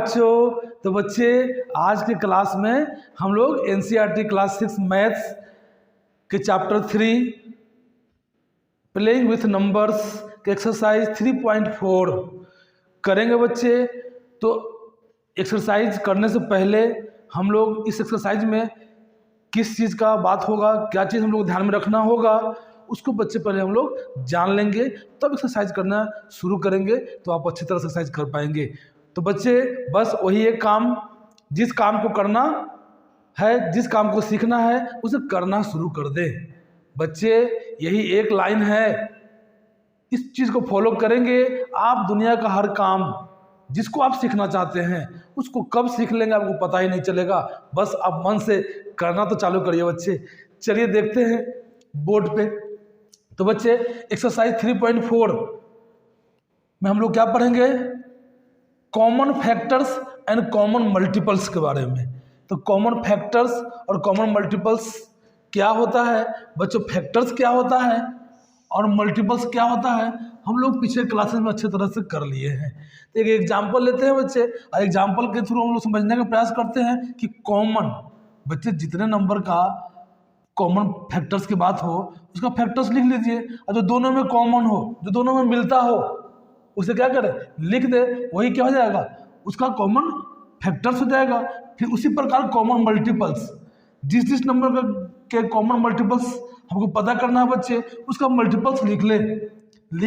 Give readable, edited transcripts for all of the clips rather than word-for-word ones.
बच्चों। तो बच्चे आज के क्लास में हम लोग एनसीईआरटी क्लास 6 मैथ्स के चैप्टर 3 प्लेइंग विथ नंबर्स के एक्सरसाइज 3.4 करेंगे बच्चे। तो एक्सरसाइज करने से पहले हम लोग इस एक्सरसाइज में किस चीज़ का बात होगा, क्या चीज़ हम लोग ध्यान में रखना होगा, उसको बच्चे पहले हम लोग जान लेंगे, तब एक्सरसाइज करना शुरू करेंगे तो आप अच्छी तरह से एक्सरसाइज कर पाएंगे। तो बच्चे बस वही एक काम, जिस काम को करना है, जिस काम को सीखना है उसे करना शुरू कर दे बच्चे। यही एक लाइन है, इस चीज़ को फॉलो करेंगे आप दुनिया का हर काम जिसको आप सीखना चाहते हैं उसको कब सीख लेंगे आपको पता ही नहीं चलेगा। बस आप मन से करना तो चालू करिए बच्चे। चलिए देखते हैं बोर्ड पे। तो बच्चे एक्सरसाइज 3.4 में हम लोग क्या पढ़ेंगे, common factors and common multiples के बारे में। तो कॉमन फैक्टर्स और कॉमन मल्टीपल्स क्या होता है बच्चों, फैक्टर्स क्या होता है और मल्टीपल्स क्या होता है, हम लोग पिछले क्लासेस में अच्छे तरह से कर लिए हैं। तो एक एग्जाम्पल लेते हैं बच्चे, और एग्जाम्पल के थ्रू हम लोग समझने का प्रयास करते हैं कि कॉमन, बच्चे जितने नंबर का कॉमन फैक्टर्स की बात हो उसका फैक्टर्स लिख लीजिए, और जो दोनों में कॉमन हो, जो दोनों में मिलता हो उसे क्या करें, लिख दे, वही क्या हो जाएगा, उसका कॉमन फैक्टर्स हो जाएगा। फिर उसी प्रकार कॉमन मल्टीपल्स, जिस नंबर के कॉमन मल्टीपल्स हमको पता करना है बच्चे उसका मल्टीपल्स लिख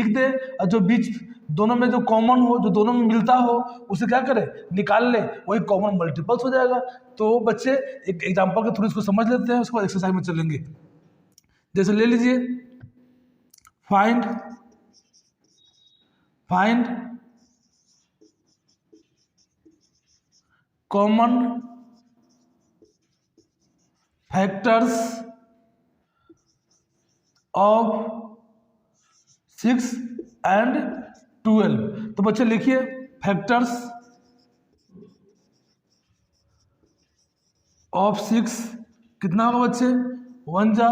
दे, और जो बीच दोनों में जो कॉमन हो, जो दोनों में मिलता हो उसे क्या करें, निकाल ले, वही कॉमन मल्टीपल्स हो जाएगा। तो बच्चे एक एग्जांपल के थ्रू इसको समझ लेते हैं, उसके बाद एक्सरसाइज में चलेंगे। जैसे ले लीजिए, find common factors of 6 and 12। तो बच्चे लिखिए फैक्टर्स ऑफ 6, कितना होगा बच्चे, 1 जा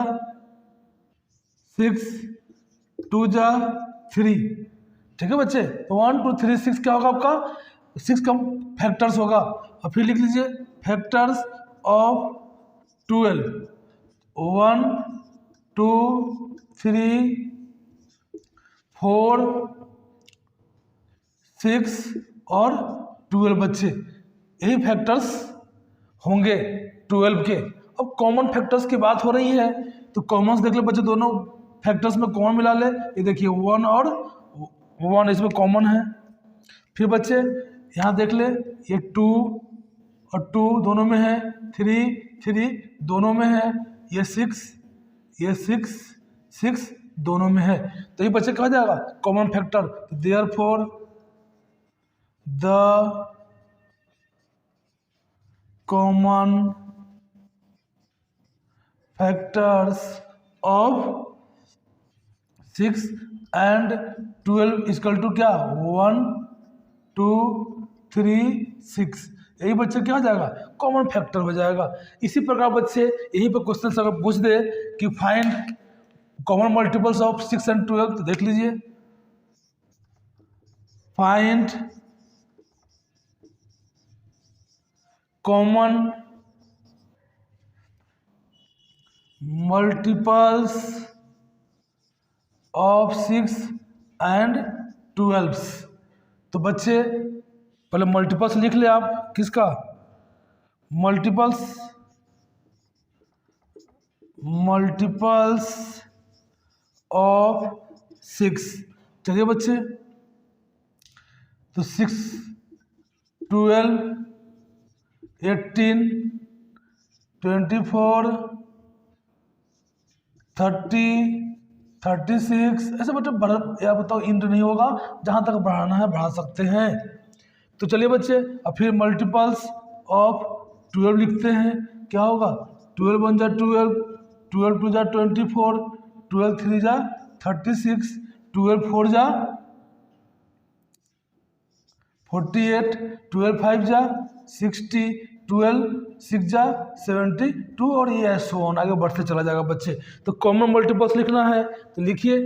6, 2 जा 3, ठीक है बच्चे। तो 1 2 3 6 क्या होगा आपका, 6 का फैक्टर्स होगा। और फिर लिख लीजिए फैक्टर्स ऑफ 12, 1 2 3 4 6 और 12 बच्चे, यही फैक्टर्स होंगे 12 के। अब कॉमन फैक्टर्स की बात हो रही है तो कॉमन्स देख ले बच्चे, दोनों फैक्टर्स में कॉमन मिला ले। ये देखिए 1 और 1 इसमें कॉमन है। फिर बच्चे यहाँ देख ले, ये 2 और 2 दोनों में है, 3 दोनों में है, ये 6 दोनों में है। तो ये बच्चे कहा जाएगा common factor. Therefore the common factors of 6 and 12 equal to क्या, 1 2 3 6। यही बच्चे क्या हो जाएगा, कॉमन फैक्टर हो जाएगा। इसी प्रकार बच्चे यहीं पर क्वेश्चन अगर पूछ दे कि find common multiples of 6 and 12, तो देख लीजिए find common multiples of 6 and 12। तो बच्चे पहले मल्टीपल्स लिख ले आप, किसका, मल्टीपल्स ऑफ 6। चलिए बच्चे, तो 6 12 18 24 30 36 ऐसे बच्चे बढ़, या बताओ इंट नहीं होगा, जहाँ तक बढ़ाना है बढ़ा सकते हैं। तो चलिए बच्चे अब फिर मल्टीपल्स ऑफ 12 लिखते हैं, क्या होगा, 12 1 जा 12, 12 2 जा 24, 12 3 जा 36, 12 4 जा 48, 12 5 जा 60, 12 6 जा 72 और ये ऐसे ऑन आगे बढ़ते चला जाएगा बच्चे। तो कॉमन मल्टीपल्स लिखना है तो लिखिए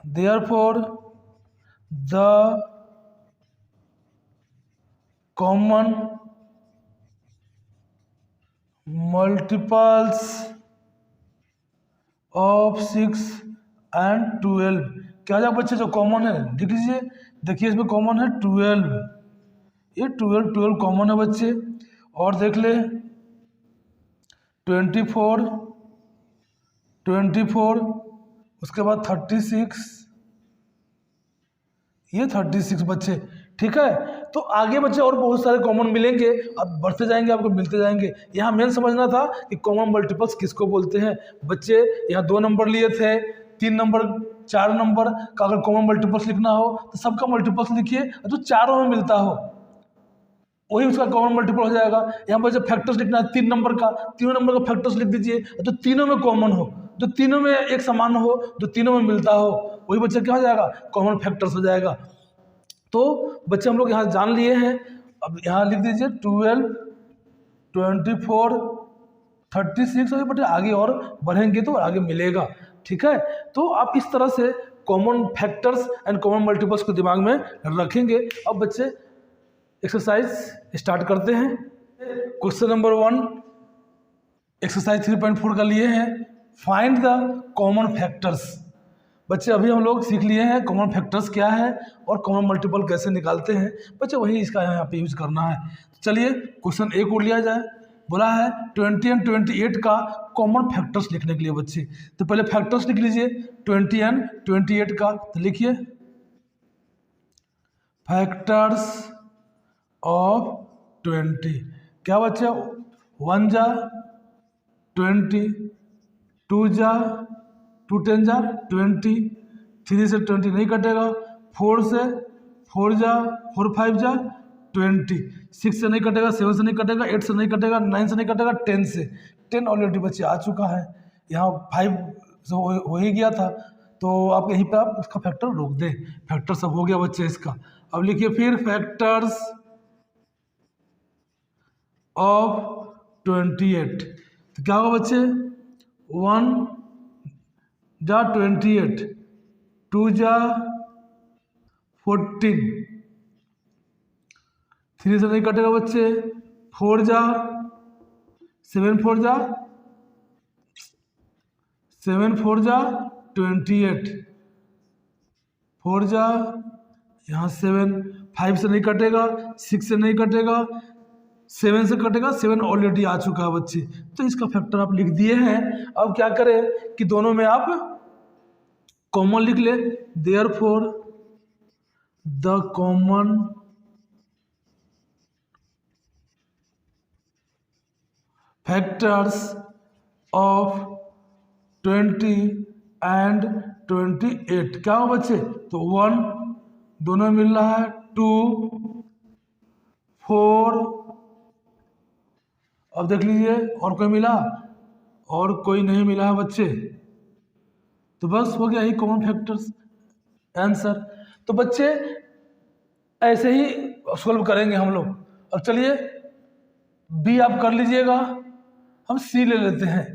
therefore the common multiples of 6 and 12। क्या जाए बच्चे जो कॉमन है लिख लीजिए। देखिए इसमें कॉमन है 12, ये 12 कॉमन है बच्चे। और देख ले 24, उसके बाद 36, ये 36 बच्चे। ठीक है, तो आगे बच्चे और बहुत सारे कॉमन मिलेंगे, अब बढ़ते जाएंगे, आपको मिलते जाएंगे। यहाँ मेन समझना था कि कॉमन मल्टीपल्स किसको बोलते हैं। बच्चे यहाँ 2 नंबर लिए थे, 3 नंबर, 4 नंबर का अगर कॉमन मल्टीपल्स लिखना हो तो सबका मल्टीपल्स लिखिए, जो चारों में मिलता हो वही उसका कॉमन मल्टीपल हो जाएगा। यहाँ पर जब फैक्टर्स लिखना है 3 नंबर का, तीनों नंबर का फैक्टर्स लिख दीजिए, जो तीनों में कॉमन हो, जो तीनों में एक समान हो, जो तीनों में मिलता हो, वही बच्चे क्या हो जाएगा, कॉमन फैक्टर्स हो जाएगा। तो बच्चे हम लोग यहाँ जान लिए हैं। अब यहाँ लिख दीजिए 12, 24, 36, और बच्चे आगे और बढ़ेंगे तो आगे मिलेगा। ठीक है, तो आप इस तरह से common factors and common multiples को दिमाग में रखेंगे। अब बच्चे एक्सरसाइज स्टार्ट करते हैं। क्वेश्चन नंबर 1 एक्सरसाइज 3.4 का लिए हैं, फाइंड द कॉमन फैक्टर्स। बच्चे अभी हम लोग सीख लिए हैं कॉमन फैक्टर्स क्या है और कॉमन मल्टीपल कैसे निकालते हैं। बच्चे वही इसका यहाँ पे यूज करना है। चलिए क्वेश्चन ए को लिया जाए। बोला है 20 एंड 28 का कॉमन फैक्टर्स लिखने के लिए बच्चे, तो पहले फैक्टर्स लिख लीजिए 20 एंड 28 का। तो लिखिए फैक्टर्स ऑफ 20। क्या बच्चे, 1 जा 20, 2 जा 2 10 जा 20, 3 से 20 नहीं कटेगा, 4 से 4 जा 4 5 जा 20, 6 से नहीं कटेगा, 7 से नहीं कटेगा, 8 से नहीं कटेगा, 9 से नहीं कटेगा, 10 से। 10 ऑलरेडी बच्चे आ चुका है, यहाँ 5 से हो ही गया था, तो आप यहीं पे आप इसका फैक्टर रोक दें। फैक्टर सब हो गया बच्चे इसका। अब लिखिए फिर फैक्टर्स ऑफ 28। तो क्या होगा बच्चे, 1 जा 28, 2 जा 14, 3 से नहीं कटेगा बच्चे, 4 जा 7 4 जा 28, 4 जा यहाँ 7, 5 से नहीं कटेगा, 6 से नहीं कटेगा, 7 से कटेगा, 7 ऑलरेडी आ चुका है बच्चे, तो इसका फैक्टर आप लिख दिए हैं। अब क्या करें कि दोनों में आप कॉमन लिख ले। Therefore the common factors of 20 and 28 क्या हो बच्चे, तो 1 दोनों में मिल रहा है, 2 4, अब देख लीजिए और कोई मिला, और कोई नहीं मिला है बच्चे, तो बस हो गया ही कॉमन फैक्टर्स आंसर। तो बच्चे ऐसे ही सॉल्व करेंगे हम लोग। अब चलिए बी आप कर लीजिएगा, हम सी ले लेते हैं।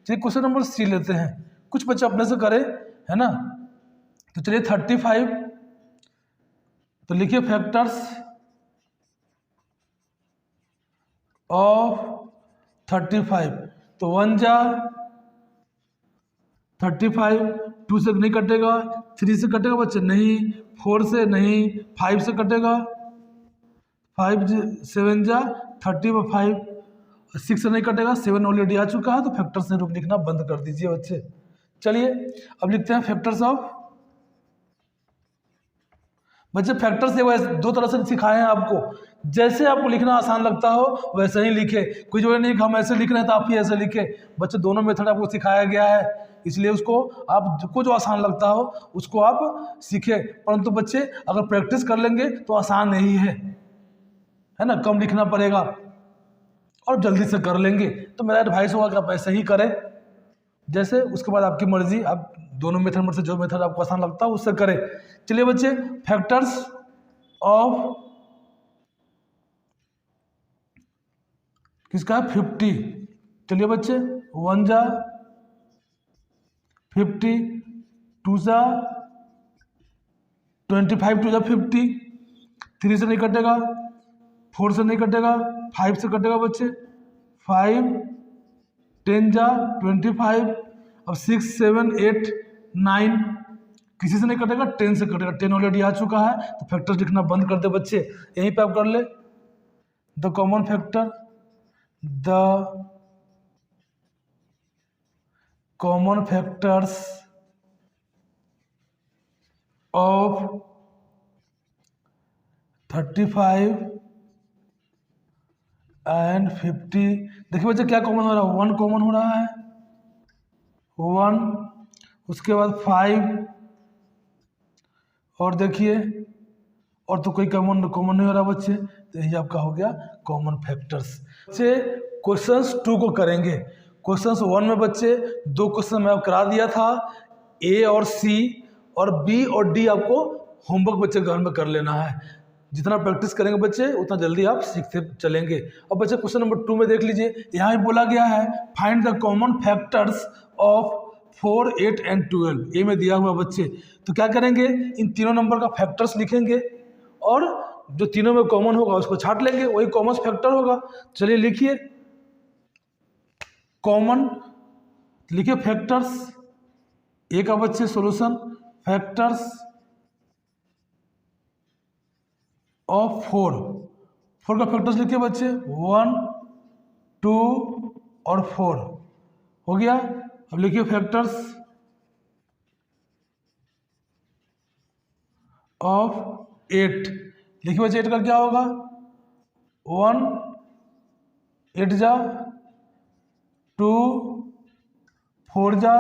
चलिए क्वेश्चन नंबर सी लेते हैं, कुछ बच्चे अपने से करें, है ना। तो चलिए 35, तो लिखिए फैक्टर्स ऑफ 35। तो 1 जा 35, 2 से नहीं कटेगा, 3 से कटेगा बच्चे नहीं, 4 से नहीं, 5 से कटेगा, 5 7 जा 35, 6 से नहीं कटेगा, 7 ऑलरेडी आ चुका है, तो फैक्टर से रूप लिखना बंद कर दीजिए बच्चे। चलिए अब लिखते हैं फैक्टर्स ऑफ। बच्चे फैक्टर से वैसे 2 तरह से सिखाए हैं आपको, जैसे आपको लिखना आसान लगता हो वैसे ही लिखे, कोई जो नहीं कि हम ऐसे लिख रहे हैं तो आप ही ऐसे लिखे। बच्चे दोनों मेथड आपको सिखाया गया है, इसलिए उसको आपको जो आसान लगता हो उसको आप सीखें। परंतु बच्चे अगर प्रैक्टिस कर लेंगे तो आसान नहीं है ना, कम लिखना पड़ेगा और जल्दी से कर लेंगे। तो मेरा एडवाइस होगा कि आप ऐसे ही करें जैसे, उसके बाद आपकी मर्जी, आप दोनों मेथड में से जो मेथड आपको आसान लगता है उससे करें। चलिए बच्चे फैक्टर्स ऑफ किसका 50। चलिए बच्चे 1 जा 50, 2 जा 25, 2 जा 50, 3 से नहीं कटेगा, 4 से नहीं कटेगा, 5 से कटेगा बच्चे, 5 10 जा 25, अब 6 7 8 9 किसी से नहीं कटेगा, 10 से कटेगा, 10 ऑलरेडी आ चुका है तो फैक्टर्स लिखना बंद कर दे बच्चे, यहीं पे आप कर ले। The common factor, the common factors of 35 and 50। देखिए बच्चे क्या कॉमन हो रहा है, 1 कॉमन हो रहा है, 1, उसके बाद 5, और देखिए और तो कोई कॉमन कॉमन नहीं हो रहा बच्चे, तो यही आपका हो गया कॉमन फैक्टर्स। बच्चे क्वेश्चंस 2 को करेंगे। क्वेश्चंस 1 में बच्चे 2 क्वेश्चन मैं आपको करा दिया था, ए और सी, और बी और डी आपको होमवर्क बच्चे घर में कर लेना है। जितना प्रैक्टिस करेंगे बच्चे उतना जल्दी आप सीखते चलेंगे। अब बच्चे क्वेश्चन नंबर 2 में देख लीजिए, यहाँ भी बोला गया है find the common factors of 4 8 and 12। ए में दिया हुआ बच्चे, तो क्या करेंगे, इन तीनों नंबर का फैक्टर्स लिखेंगे और जो तीनों में कॉमन होगा उसको छाट लेंगे, वही कॉमन फैक्टर होगा। चलिए लिखिए, कॉमन लिखिए फैक्टर्स, ए का बच्चे सॉल्यूशन, फैक्टर्स ऑफ 4 का फैक्टर्स लिखिए बच्चे, 1 2 और 4 हो गया। अब लिखिए फैक्टर्स ऑफ 8, लिखिए बच्चे 8 का क्या होगा, 1 8 जा 2 4 जा,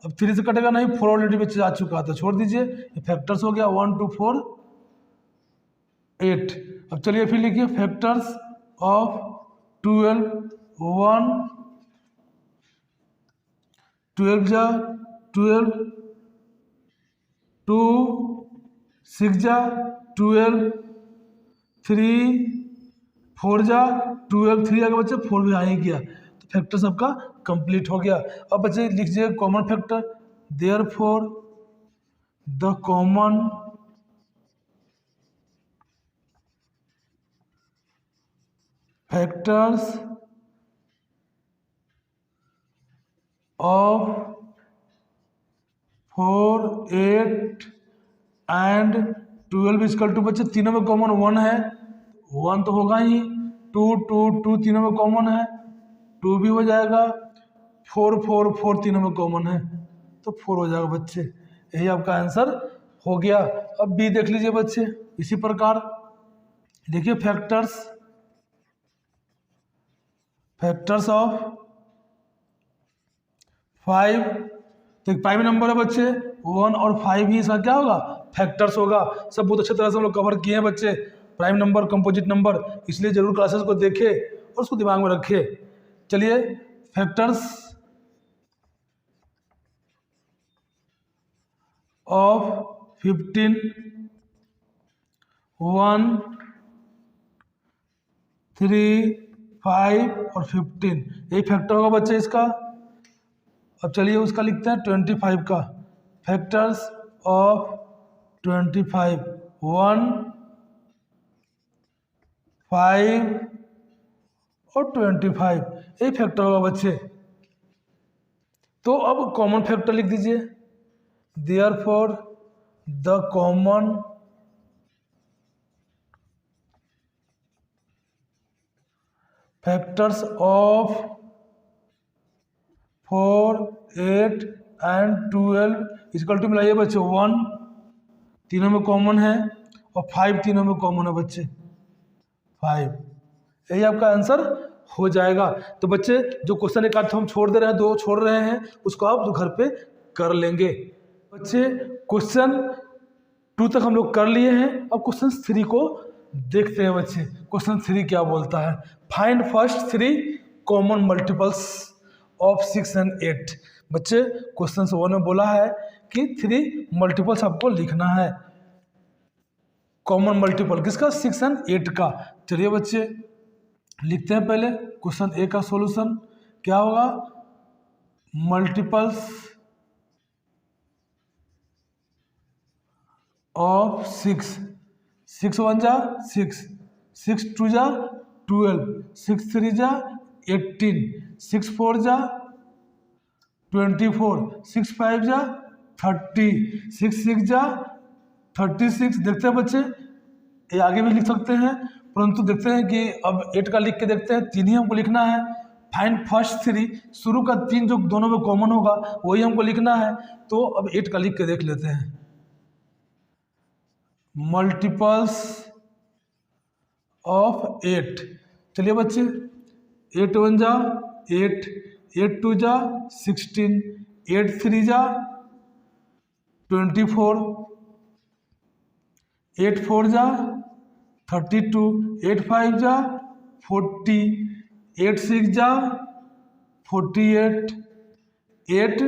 अब 3 से कटेगा नहीं, 4 ऑलरेडी बच्चे आ चुका था, छोड़ दीजिए, ये फैक्टर्स हो गया 1 2 4 8। अब चलिए फिर लिखिए फैक्टर्स ऑफ 12, 1 12 जा 12, 2 6 जा 12, 3 4 जा 12, 3 आगे बच्चे 4 भी आ ही गया, तो फैक्टर सबका कंप्लीट हो गया। अब बच्चे लिखिए common factor, therefore the common factors of 4 8 and 12 equal to, बच्चे तीनों में कॉमन 1 है, 1 तो होगा ही, 2 2 2 तीनों में कॉमन है, 2 भी हो जाएगा, 4 4 4 तीनों में कॉमन है तो 4 हो जाएगा बच्चे, यही आपका आंसर हो गया। अब बी देख लीजिए बच्चे, इसी प्रकार देखिए फैक्टर्स ऑफ 5, तो 5 नंबर है बच्चे, 1 और 5 ही इसका क्या होगा, फैक्टर्स होगा। सब बहुत अच्छे तरह से हम लोग कवर किए हैं बच्चे, प्राइम नंबर कंपोजिट नंबर, इसलिए जरूर क्लासेस को देखें और उसको दिमाग में रखें। चलिए फैक्टर्स ऑफ 15, 1 3 5 और 15, यही फैक्टर होगा बच्चे इसका। अब चलिए उसका लिखते हैं 25 का, फैक्टर्स ऑफ 25, 1 5 और 25, यही फैक्टर होगा बच्चे। तो अब कॉमन फैक्टर लिख दीजिए, therefore the common factors of 4 8 and 12 equal to, मिलाइए बच्चे 1 तीनों में कॉमन है और 5 तीनों में कॉमन है बच्चे, 5, यही आपका आंसर हो जाएगा। तो बच्चे जो क्वेश्चन एक आध हम छोड़ दे रहे हैं, 2 छोड़ रहे हैं, उसको आप घर पे कर लेंगे। बच्चे क्वेश्चन 2 तक हम लोग कर लिए हैं, अब क्वेश्चन 3 को देखते हैं बच्चे। क्वेश्चन 3 क्या बोलता है, find first 3 common multiples of 6 and 8। बच्चे क्वेश्चन 1 में बोला है कि 3 मल्टीपल्स आपको लिखना है, कॉमन मल्टीपल किसका, 6 एंड 8 का। चलिए बच्चे लिखते हैं पहले क्वेश्चन ए का सॉल्यूशन, क्या होगा, मल्टीपल्स ऑफ 6, 6 1 जा 6, 6 2 जा 12, 6 3 जा 18, 6 4 जा 24, 6 5 जा 30, 6 6 जा 36। देखते हैं बच्चे, ये आगे भी लिख सकते हैं, परंतु देखते हैं कि अब 8 का लिख के देखते हैं। 3 ही हमको लिखना है। फाइंड फर्स्ट 3, शुरू का 3 जो दोनों में कॉमन होगा वही हमको लिखना है। तो अब 8 का लिख के देख लेते हैं। मल्टीपल्स ऑफ 8, चलिए बच्चे, 8 1 जा 8, 8 2 जा 16, 8 3 जा 24, 8 4 जा 32, 8 5 जा 40, 8 6 जा 48, 8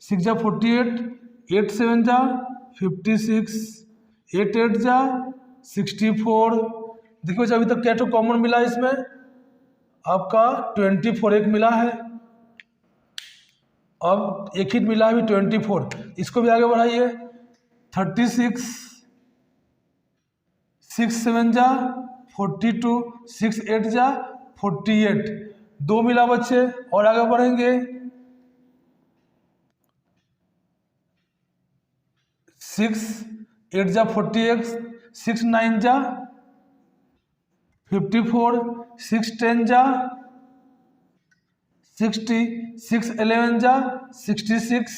6 जा 48, 8 7 जा 56, 8 8 जा 64। देखिए अभी तक क्या तो कॉमन मिला है इसमें, आपका 24 एक मिला है, अब एक ही मिला है अभी 24। इसको भी आगे बढ़ाइए। 36, 6 7 जा 42, 6 8 जा 48, 2 मिला बच्चे। और आगे बढ़ेंगे। 6 8 जा 48, 6 9 जा 54, 6 10 जा 60, 6 11 जा 66,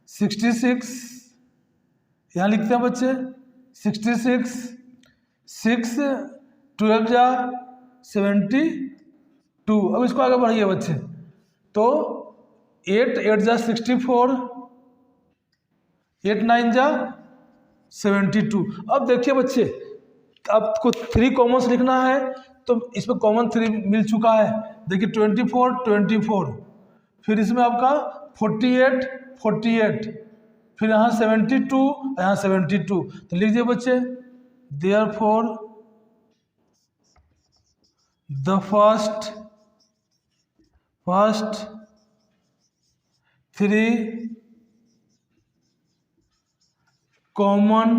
66 यहाँ लिखते हैं बच्चे 66, 6 12 जा 72। अब इसको आगे बढ़ाइए बच्चे। तो 8 8 जा 64, 8 9 जा 72। अब देखिए बच्चे, आपको 3 कॉमन्स लिखना है, तो इसमें कॉमन 3 मिल चुका है। देखिए 24 24, फिर इसमें आपका 48 48, फिर यहाँ 72, यहाँ 72। तो लीजिए बच्चे, therefore the first 3 common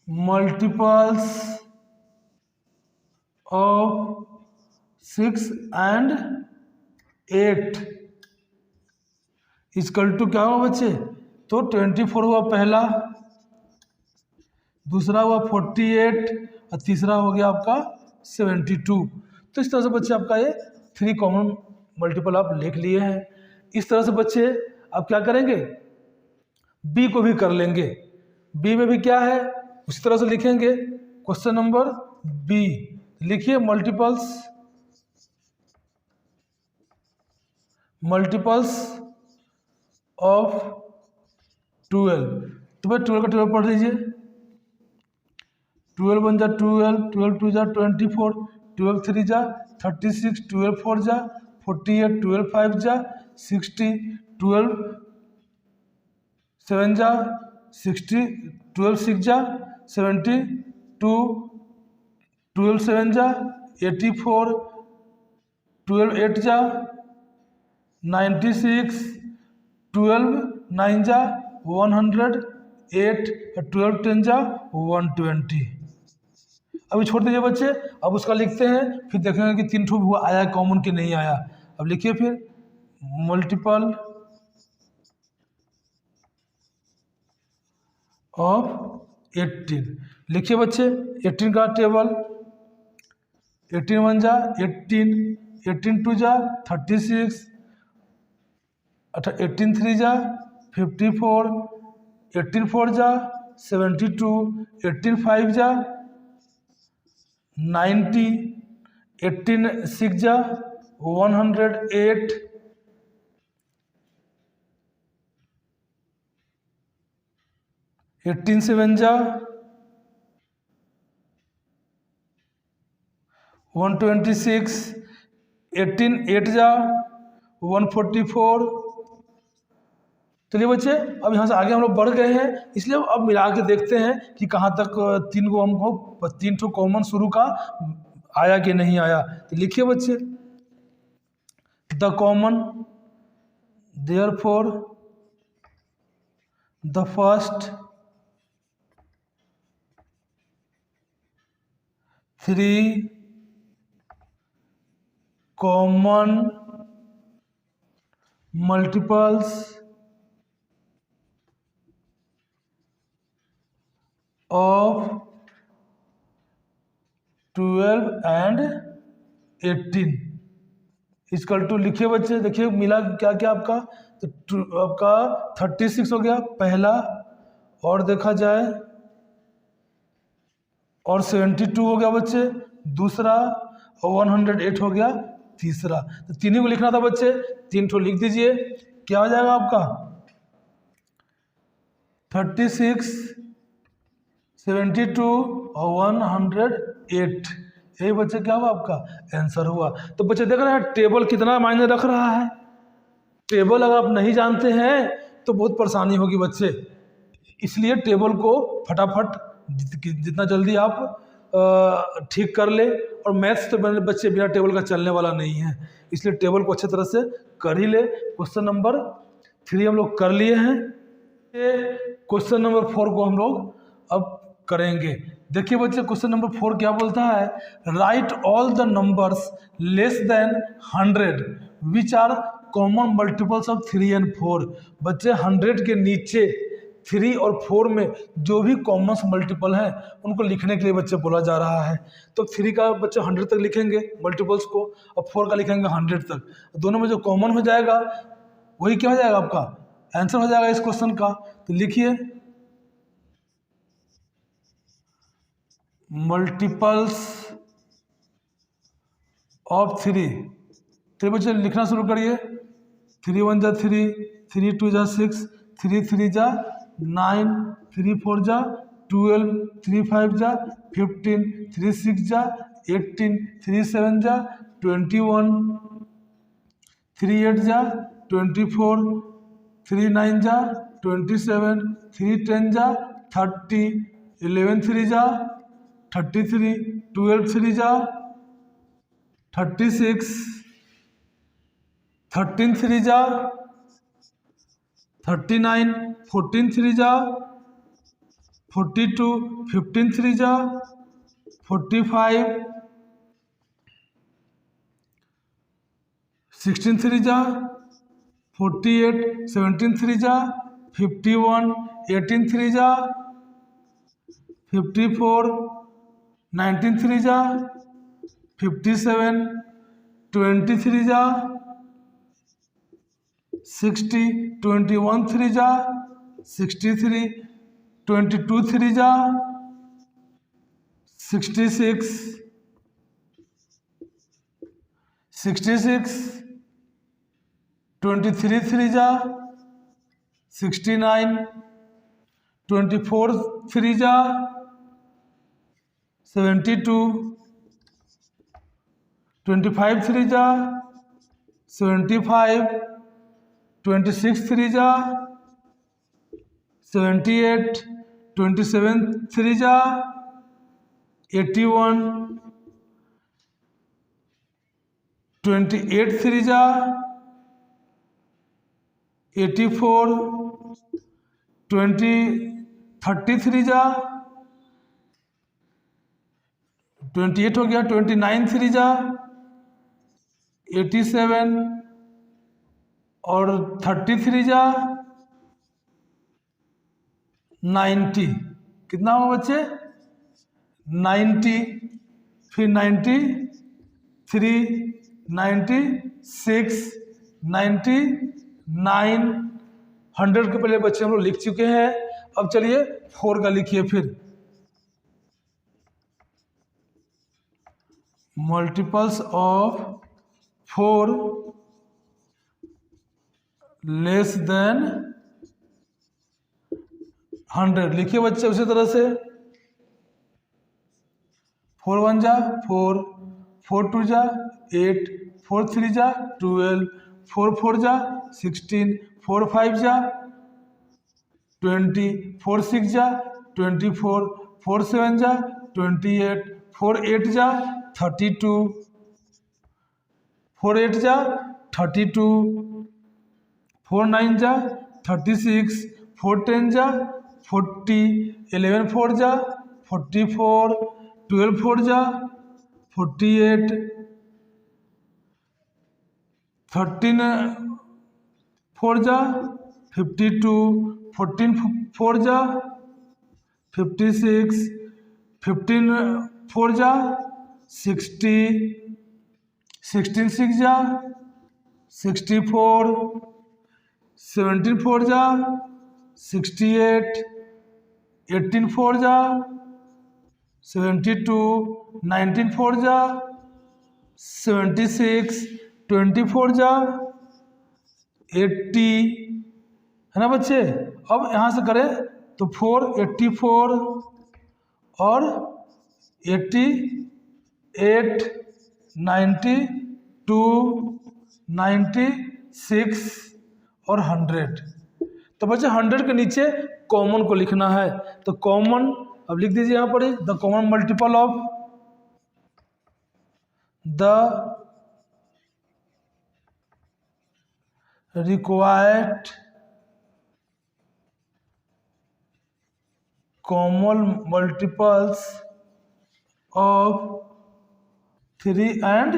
multiples of 6 and 8 equal to क्या हुआ बच्चे? तो 24 हुआ पहला, दूसरा हुआ 48 और तीसरा हो गया आपका 72। तो इस तरह से बच्चे आपका ये 3 कॉमन मल्टीपल आप लिख लिए हैं। इस तरह से बच्चे आप क्या करेंगे, बी को भी कर लेंगे। बी में भी क्या है उसी तरह से लिखेंगे। क्वेश्चन नंबर बी लिखिए, मल्टीपल्स ऑफ 12। तो भाई 12 का 12 पढ़ लीजिए। 12 1 जा 12, 12 2 जा 24, 12 3 जा 36, 12 4 जा 48, 12 5 जा 60, 12 7 जा 60, 12 6 जा 72, 12 7 जा 84, 12 8 जा 96, 12 9 जा 108, 12 10 जा 120। अभी छोड़ दीजिए बच्चे, अब उसका लिखते हैं, फिर देखेंगे कि 3 ठो हुआ आया कॉमन कि नहीं आया। अब लिखिए फिर मल्टीपल ऑफ 18। लिखिए बच्चे 18 का टेबल। 18 1 जा 18, 18 2 जा 36, 18 3 जा 54, 18 4 जा 72, 18 5 जा 90, 18 6 जा 108, 18 7 जा 126, 18 8 जा 144। चलिए बच्चे, अब यहाँ से आगे हम लोग बढ़ गए हैं, इसलिए अब मिला के देखते हैं कि कहाँ तक 3 को हमको 3 ठो कॉमन शुरू का आया कि नहीं आया। तो लिखिए बच्चे, the common therefore the first 3 common multiples of 12 and 18 equal to, लिखिए बच्चे, देखिए मिला क्या क्या आपका, तो आपका 36 हो गया पहला, और देखा जाए और 72 हो गया बच्चे दूसरा, और 108 हो गया तीसरा। तो तीनों को लिखना था बच्चे, 3 ठो लिख दीजिए। क्या हो जाएगा आपका 36, 72 और 108, यही बच्चे क्या हुआ आपका आंसर हुआ। तो बच्चे देख रहे हैं टेबल कितना मायने रख रहा है। टेबल अगर आप नहीं जानते हैं तो बहुत परेशानी होगी बच्चे, इसलिए टेबल को फटाफट जितना जल्दी आप ठीक कर ले। और मैथ्स तो बच्चे बिना टेबल का चलने वाला नहीं है, इसलिए टेबल को अच्छे तरह से कर ही ले। क्वेश्चन नंबर 3 हम लोग कर लिए हैं, क्वेश्चन नंबर 4 को हम लोग अब करेंगे। देखिए बच्चे क्वेश्चन नंबर 4 क्या बोलता है, right all the numbers less than 100 which are common multiples of 3 and 4। बच्चे 100 के नीचे 3 और 4 में जो भी कॉमन मल्टीपल हैं उनको लिखने के लिए बच्चे बोला जा रहा है। तो 3 का बच्चे 100 तक लिखेंगे मल्टीपल्स को, और 4 का लिखेंगे 100 तक। दोनों में जो कॉमन हो जाएगा वही क्या हो जाएगा आपका आंसर हो जाएगा इस क्वेश्चन का। तो लिखिए मल्टीपल्स ऑफ 3 बच्चे लिखना शुरू करिए। 3 1 जा 3, 3 2 जा 6, 3 3 जा 9, 3 4 जा 12, 3 5 जा 15, 3 6 जा 18, 3 7 जा 21, 3 8 जा 24, 3 9 जा 27, 3 10 जा 30, 11 3 जा 33, 12 3 जा 36, 13 3 जा 39, 14 3 जा 42, 15 3 जा 45, 16 3 जा 48, 17 3 जा 51, 18 3 जा 54, 19 3 जा 57, 23 जा 60, 21 3 जा 63, 22 3 जा 66, 66, 23 3 जा 69, 24 3 जा 72, 25 3 जा 75, 26 3 जा 78, 27 3 जा 81, 28 3 जा 84, 33 जा 28 हो गया, 29 3 जा 87 और 33 जा 90, कितना हुआ बच्चे 90, फिर 93, 96, 99, 100 के पहले बच्चे हम लोग लिख चुके हैं। अब चलिए 4 का लिखिए फिर, मल्टीपल्स ऑफ 4 लेस देन 100 लिखिए बच्चे उसी तरह से। 4 1 जा 4, 4 2 जा 8, 4 3 जा 12, 4 4 जा 16, 4 5 जा 20, 4 6 जा 24, 4 7 जा 28, 4 8 जा 32, 4 8 जा 32, 4 9 जा 36, 4 10 जा 40, 11 4 जा 44, 12 4 जा 48, 13 4 जा 52, 14 4 जा 56, 15 4 जा 60, 16 6 जा 64, 17 4 जा 68, 18 4 जा 72, 19 4 जा 76, 24 जा 80, है ना बच्चे। अब यहाँ से करें तो 4, 84 और 88, 92, 96 और 100। तो बच्चे 100 के नीचे कॉमन को लिखना है। तो कॉमन अब लिख दीजिए यहाँ पर, the common multiple of the required common multiples of 3 and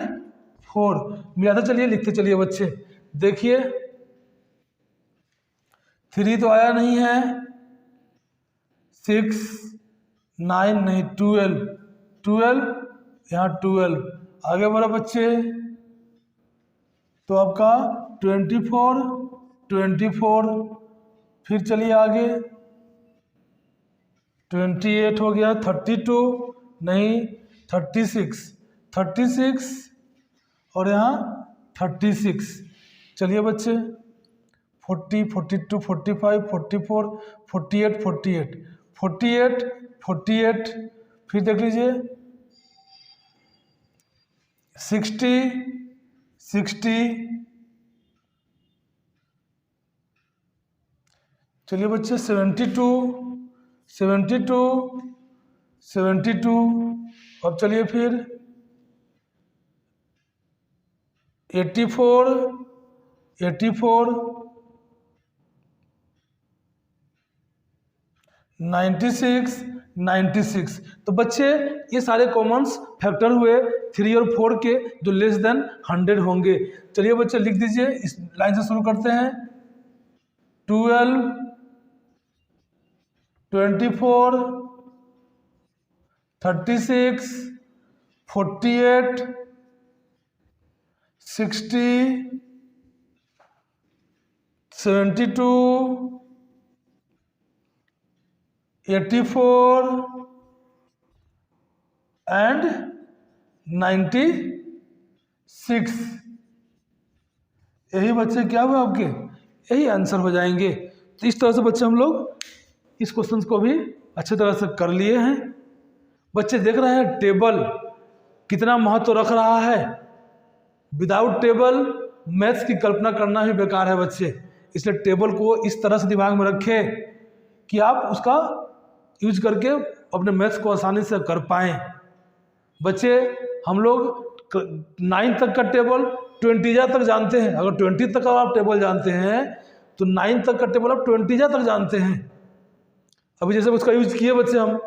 4 मिलाते चलिए, लिखते चलिए बच्चे। देखिए 3 तो आया नहीं है, 6, 9 नहीं, 12 यहाँ 12 आगे बढ़ा बच्चे। तो आपका 24 फिर चलिए आगे 28 हो गया, 32 नहीं 36 और यहाँ 36। चलिए बच्चे 40, 42, 45, 44, 48 फिर देख लीजिए 60। चलिए बच्चे 72। अब चलिए फिर 84, 96। तो बच्चे ये सारे कॉमन्स फैक्टर हुए 3 और 4 के जो लेस देन 100 होंगे। चलिए बच्चे लिख दीजिए, इस लाइन से शुरू करते हैं। 12, 24, 36, 48, 60, 72, 84 and 96। यही बच्चे क्या हुए आपके, यही आंसर हो जाएंगे। तो इस तरह से बच्चे हम लोग इस क्वेश्चन को भी अच्छे तरह से कर लिए हैं। बच्चे देख रहे हैं टेबल कितना महत्व रख रहा है। विदाउट टेबल मैथ्स की कल्पना करना ही बेकार है बच्चे। इसलिए टेबल को इस तरह से दिमाग में रखें कि आप उसका यूज करके अपने मैथ्स को आसानी से कर पाएँ। बच्चे हम लोग 9 तक का टेबल 20 तक जानते हैं। अगर 20 तक का आप टेबल जानते हैं तो 9 तक का टेबल आप 20 तक जानते हैं। अभी जैसे उसका यूज किए बच्चे हम,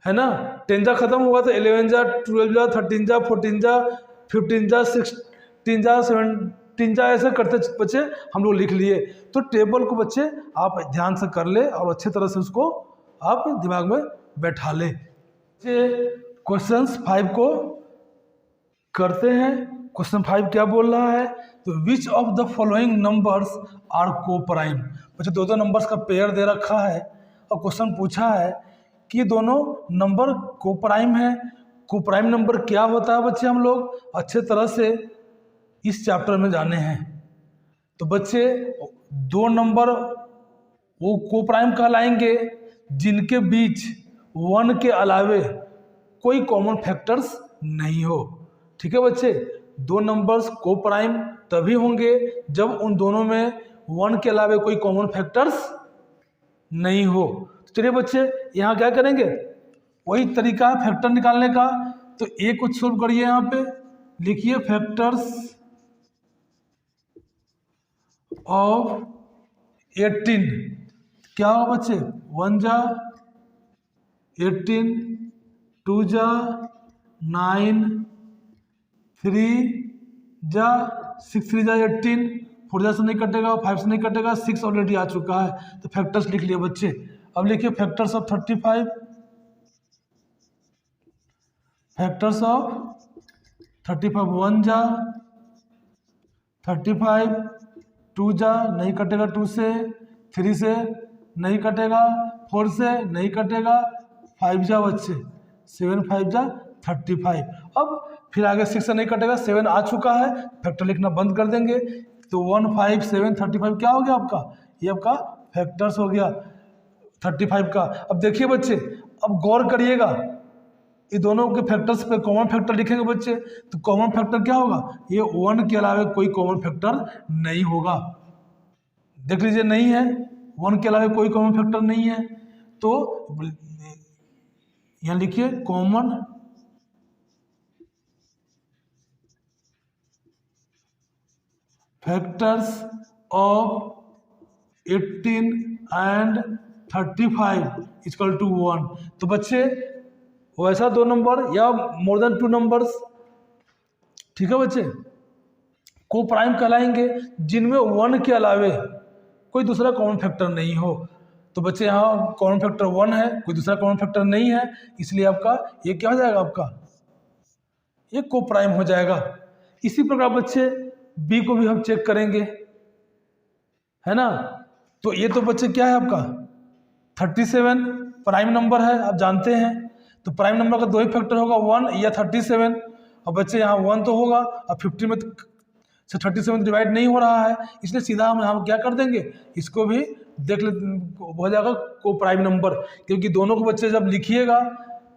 है ना। 10 जा खत्म हुआ तो 11 जा, 12 जा, 13 जा, 14 जा, 15 जा, 16 जा, 17 जा, ऐसे करते बच्चे हम लोग लिख लिए। तो टेबल को बच्चे आप ध्यान से कर ले और अच्छे तरह से उसको आप दिमाग में बैठा ले। क्वेश्चन 5 को करते हैं। क्वेश्चन 5 क्या बोल रहा है, तो which of the following numbers are coprime. बच्चे दो नंबर्स का पेयर दे रखा है और क्वेश्चन पूछा है कि दोनों नंबर को प्राइम है। को प्राइम नंबर क्या होता है बच्चे, हम लोग अच्छे तरह से इस चैप्टर में जाने हैं। तो बच्चे दो नंबर वो को प्राइम कहलाएंगे जिनके बीच 1 के अलावे कोई कॉमन फैक्टर्स नहीं हो। ठीक है बच्चे, दो नंबर्स को प्राइम तभी होंगे जब उन दोनों में 1 के अलावे कोई कॉमन फैक्टर्स नहीं हो। तो चलिए बच्चे यहाँ क्या करेंगे, वही तरीका है फैक्टर निकालने का। तो ए को सोल्व करिए, यहाँ पे लिखिए फैक्टर्स ऑफ 18। क्या होगा बच्चे, 1 जा 18, 2 जा 9 3 जा 6 3 जा 18, 4 जा से नहीं कटेगा, 5 से नहीं कटेगा, 6 ऑलरेडी आ चुका है तो फैक्टर्स लिख लिए बच्चे। अब लिखिए फैक्टर्स ऑफ 35, फैक्टर्स ऑफ 35, 1 जा 35, 2 जा नहीं कटेगा, 2 से, 3 से नहीं कटेगा, 4 से नहीं कटेगा, 5 जा बच्चे 7 5 जा 35। अब फिर आगे 6 से नहीं कटेगा, 7 आ चुका है, फैक्टर लिखना बंद कर देंगे तो 1 5 7 35 क्या हो गया आपका, ये आपका फैक्टर्स हो गया 35 का। अब देखिए बच्चे, अब गौर करिएगा, ये दोनों के फैक्टर्स पे कॉमन फैक्टर लिखेंगे बच्चे, तो कॉमन फैक्टर क्या होगा, ये 1 के अलावा कोई कॉमन फैक्टर नहीं होगा। देख लीजिए नहीं है, 1 के अलावा कोई कॉमन फैक्टर नहीं है, तो यहाँ लिखिए common factors of 18 and 35 equal to 1। तो बच्चे वैसा 2 नंबर या मोर देन 2 नंबर्स, ठीक है बच्चे, को प्राइम कहलाएंगे जिनमें 1 के अलावे कोई दूसरा कॉमन फैक्टर नहीं हो। तो बच्चे यहाँ कॉमन फैक्टर 1 है, कोई दूसरा कॉमन फैक्टर नहीं है, इसलिए आपका ये क्या हो जाएगा, आपका ये को प्राइम हो जाएगा। इसी प्रकार बच्चे बी को भी हम चेक करेंगे, है ना। तो ये तो बच्चे क्या है आपका 37 प्राइम नंबर है, आप जानते हैं। तो प्राइम नंबर का 2 ही फैक्टर होगा, 1 या 37। अब बच्चे यहाँ 1 तो होगा, अब 50 में से 37 डिवाइड नहीं हो रहा है, इसलिए सीधा हम यहाँ क्या कर देंगे, इसको भी देख ले हो जाएगा को प्राइम नंबर, क्योंकि दोनों को बच्चे जब लिखिएगा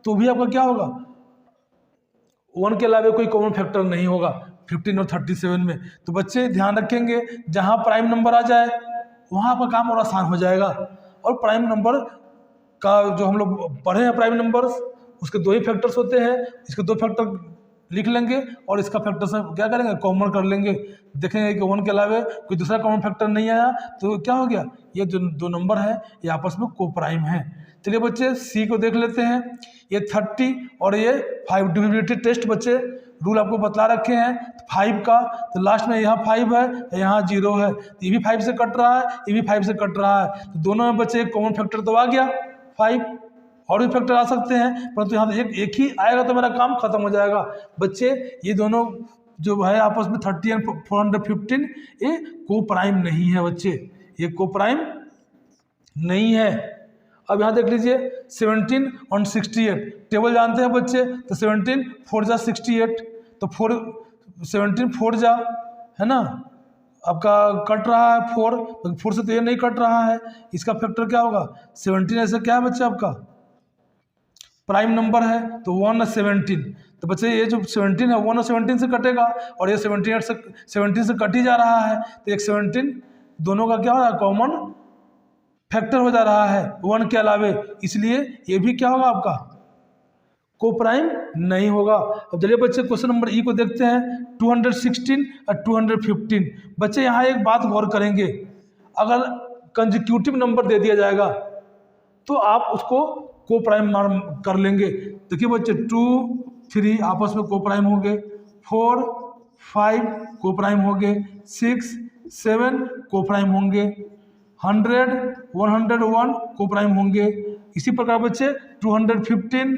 तो भी आपका क्या होगा, 1 के अलावा कोई कॉमन फैक्टर नहीं होगा 15 और 37 में। तो बच्चे ध्यान रखेंगे, जहाँ प्राइम नंबर आ जाए वहाँ आपका काम और आसान हो जाएगा। और प्राइम नंबर का जो हम लोग पढ़े हैं प्राइम नंबर्स, उसके 2 ही फैक्टर्स होते हैं, इसके 2 फैक्टर लिख लेंगे और इसका फैक्टर से क्या करेंगे, कॉमन कर लेंगे। देखेंगे कि 1 के अलावा कोई दूसरा कॉमन फैक्टर नहीं आया, तो क्या हो गया, ये जो 2 नंबर है ये आपस में को प्राइम है। चलिए बच्चे सी को देख लेते हैं, ये 30 और ये 5 डिविजिबिलिटी टेस्ट बच्चे रूल आपको बतला रखे हैं 5 का। तो लास्ट में यहाँ 5 है, यहाँ 0 है, तो ये भी 5 से कट रहा है, ये भी 5 से कट रहा है, तो दोनों में बच्चे एक कॉमन फैक्टर तो आ गया 5, और भी फैक्टर आ सकते हैं, परंतु यहाँ एक ही आएगा तो मेरा काम खत्म हो जाएगा। बच्चे ये दोनों जो है आपस में 30 एंड 415 ये को प्राइम नहीं है बच्चे, ये को प्राइम नहीं है। अब यहाँ देख लीजिए 17 और 68 टेबल जानते हैं बच्चे, तो 17 4 जा 68, तो 17 4 जा है ना, आपका कट रहा है 4 से तो ये नहीं कट रहा है, इसका फैक्टर क्या होगा 17, ऐसे क्या है बच्चे आपका प्राइम नंबर है, तो 1 और 17। तो बच्चे ये जो 17 है 1 और 17 से कटेगा, और ये 17 से कट ही जा रहा है, तो एक 17 दोनों का क्या हो रहा है, कॉमन फैक्टर हो जा रहा है 1 के अलावे, इसलिए ये भी क्या होगा आपका को प्राइम नहीं होगा। अब चलिए बच्चे क्वेश्चन नंबर ई को देखते हैं, 216 और 215। बच्चे यहाँ एक बात गौर करेंगे, अगर कंजिक्यूटिव नंबर दे दिया जाएगा तो आप उसको को प्राइम कर लेंगे। देखिए बच्चे 2 3 आपस में को प्राइम हो गए, 4 5 को प्राइम हो गए, 6 7 को प्राइम होंगे, 100 101 को प्राइम होंगे। इसी प्रकार बच्चे 215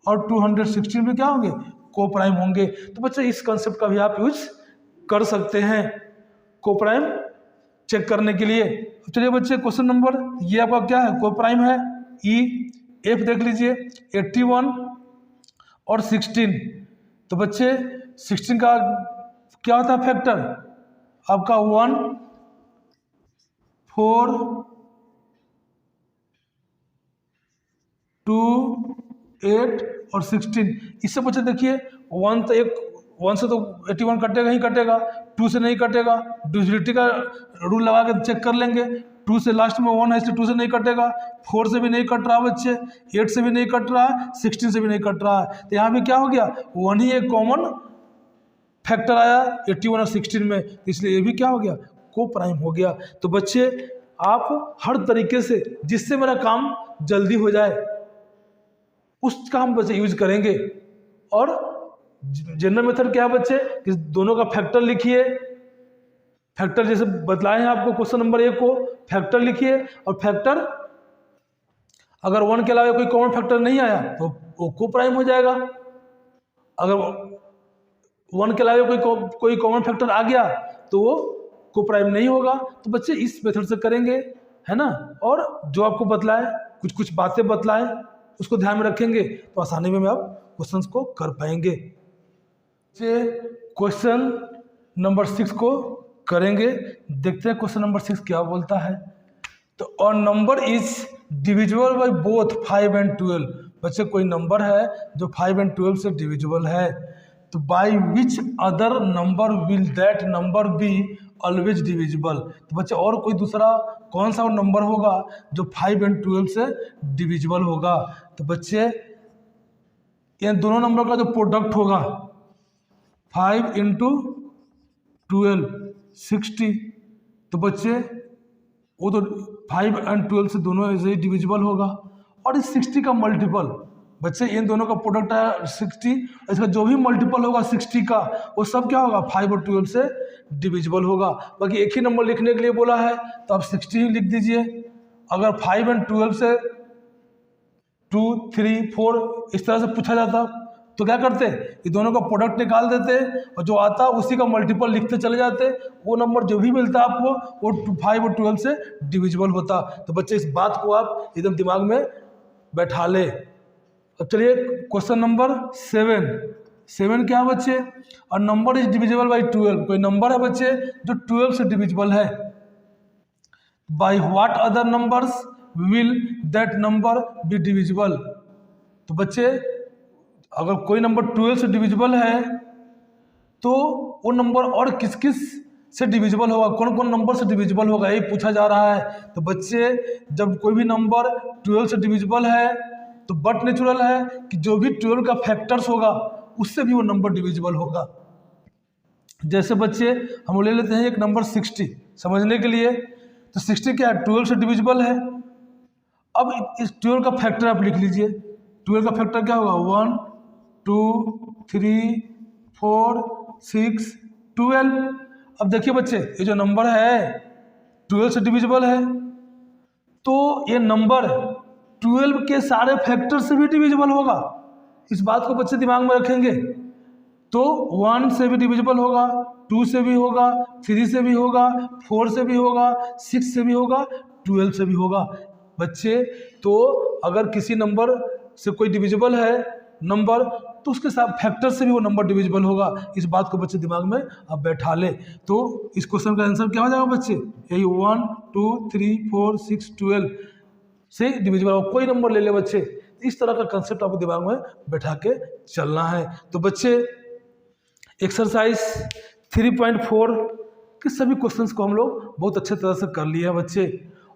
और 216 में क्या होंगे, को प्राइम होंगे। तो बच्चे इस कंसेप्ट का भी आप यूज कर सकते हैं को प्राइम चेक करने के लिए। चलिए बच्चे क्वेश्चन नंबर ये आपका क्या है, को प्राइम है ई। एफ देख लीजिए 81 और 16। तो बच्चे 16 का क्या होता है फैक्टर आपका 1 4 2 8 और 16। इससे बच्चे देखिए 1 तो एक 1 से तो 81 कटेगा ही कटेगा, 2 से नहीं कटेगा, डिविजिबिलिटी का रूल लगा के चेक कर लेंगे, 2 से लास्ट में 1 है इसलिए 2 से नहीं कटेगा, 4 से भी नहीं कट रहा बच्चे, 8 से भी नहीं कट रहा है, 16 से भी नहीं कट रहा है। तो यहाँ भी क्या हो गया 1 ही एक कॉमन फैक्टर आया 81 और 16 में, इसलिए ये भी क्या हो गया को प्राइम हो गया। तो बच्चे आप हर तरीके से जिससे मेरा काम जल्दी हो जाए उसका हम बच्चे यूज करेंगे। और जनरल मेथड क्या है बच्चे कि दोनों का फैक्टर लिखिए, फैक्टर जैसे बतलाए हैं आपको क्वेश्चन नंबर 1 को, फैक्टर लिखिए और फैक्टर अगर 1 के अलावा कोई कॉमन फैक्टर नहीं आया तो वो को प्राइम हो जाएगा, अगर 1 के अलावा कोई कॉमन फैक्टर आ गया तो वो को प्राइम नहीं होगा। तो बच्चे इस मेथड से करेंगे, है ना। और जो आपको बतलाए कुछ कुछ बातें बतलाएं उसको ध्यान में रखेंगे तो आसानी में आप क्वेश्चंस को कर पाएंगे। क्वेश्चन नंबर 6 को करेंगे, देखते हैं क्वेश्चन नंबर 6 क्या बोलता है। तो और number is divisible by both 5 and 12। बच्चे कोई नंबर है जो 5 and 12 से डिविजिबल है, तो by which other number will that number be always divisible. तो बच्चे और कोई दूसरा कौन सा नंबर होगा जो 5 and 12 से डिविजिबल होगा। तो बच्चे इन दोनों नंबर का जो प्रोडक्ट होगा 5 into 12 60, तो बच्चे वो तो 5 and 12 से दोनों ऐसे ही डिविजिबल होगा। और इस 60 का मल्टीपल बच्चे इन दोनों का प्रोडक्ट है 60, इसका जो भी मल्टीपल होगा 60 का वो सब क्या होगा 5 और 12 से डिविजिबल होगा। बाकी एक ही नंबर लिखने के लिए बोला है तो आप 60 ही लिख दीजिए। अगर 5 and 12 से 2, 3, 4 इस तरह से पूछा जाता तो क्या करते, ये दोनों का प्रोडक्ट निकाल देते और जो आता उसी का मल्टीपल लिखते चले जाते, वो नंबर जो भी मिलता आपको वो 5 और 12 से डिविजिबल होता। तो बच्चे इस बात को आप एकदम दिमाग में बैठा ले। अब चलिए क्वेश्चन नंबर 7 क्या है बच्चे, और नंबर इज डिविजिबल बाई 12। कोई नंबर है बच्चे जो 12 से डिविजिबल है, by what other numbers will that number be divisible. तो बच्चे अगर कोई नंबर 12 से डिविजिबल है तो वो नंबर और किस किस से डिविजिबल होगा, कौन कौन नंबर से डिविजिबल होगा, यही पूछा जा रहा है। तो बच्चे जब कोई भी नंबर 12 से डिविजिबल है तो बट नेचुरल है कि जो भी 12 का फैक्टर्स होगा उससे भी वो नंबर डिविजिबल होगा। जैसे बच्चे हम ले लेते हैं एक नंबर 60 समझने के लिए, तो 60 क्या है 12 से डिविजिबल है। अब इस 12 का फैक्टर आप लिख लीजिए, 12 का फैक्टर क्या होगा 1, 2, 3, 4, 6, 12। अब देखिए बच्चे ये जो नंबर है 12 से डिविजिबल है तो ये नंबर 12 के सारे फैक्टर से भी डिविजिबल होगा। इस बात को बच्चे दिमाग में रखेंगे। तो 1 से भी डिविजिबल होगा, 2 से भी होगा, 3 से भी होगा, 4 से भी होगा, 6 से भी होगा, 12 से भी होगा। बच्चे तो अगर किसी नंबर से कोई डिविजिबल है नंबर तो उसके साथ फैक्टर से भी वो नंबर डिविजिबल होगा। इस बात को बच्चे दिमाग में अब बैठा ले। तो इस क्वेश्चन का आंसर क्या हो जाएगा बच्चे, यही 1, 2, 3, 4, 6, 12 से डिविजिबल हो। कोई नंबर ले ले बच्चे, इस तरह का कंसेप्ट आपको दिमाग में बैठा के चलना है। तो बच्चे एक्सरसाइज 3.4 के सभी क्वेश्चंस को हम लोग बहुत अच्छे तरह से कर लिए हैं बच्चे।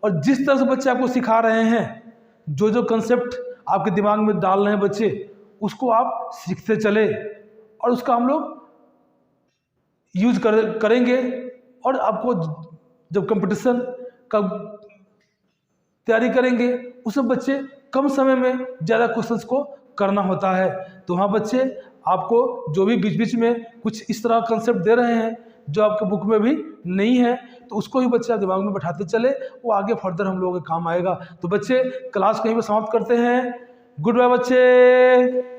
और जिस तरह से बच्चे आपको सिखा रहे हैं, जो जो कंसेप्ट आपके दिमाग में डाल रहे हैं बच्चे, उसको आप सीखते चले और उसका हम लोग यूज करेंगे। और आपको जब कंपटीशन का तैयारी करेंगे उसमें बच्चे कम समय में ज़्यादा क्वेश्चंस को करना होता है। तो हाँ बच्चे आपको जो भी बीच बीच में कुछ इस तरह कंसेप्ट दे रहे हैं जो आपके बुक में भी नहीं है, तो उसको भी बच्चे दिमाग में बैठाते चले, वो आगे फर्दर हम लोगों के काम आएगा। तो बच्चे क्लास कहीं पर समाप्त करते हैं। गुड बाय बच्चे।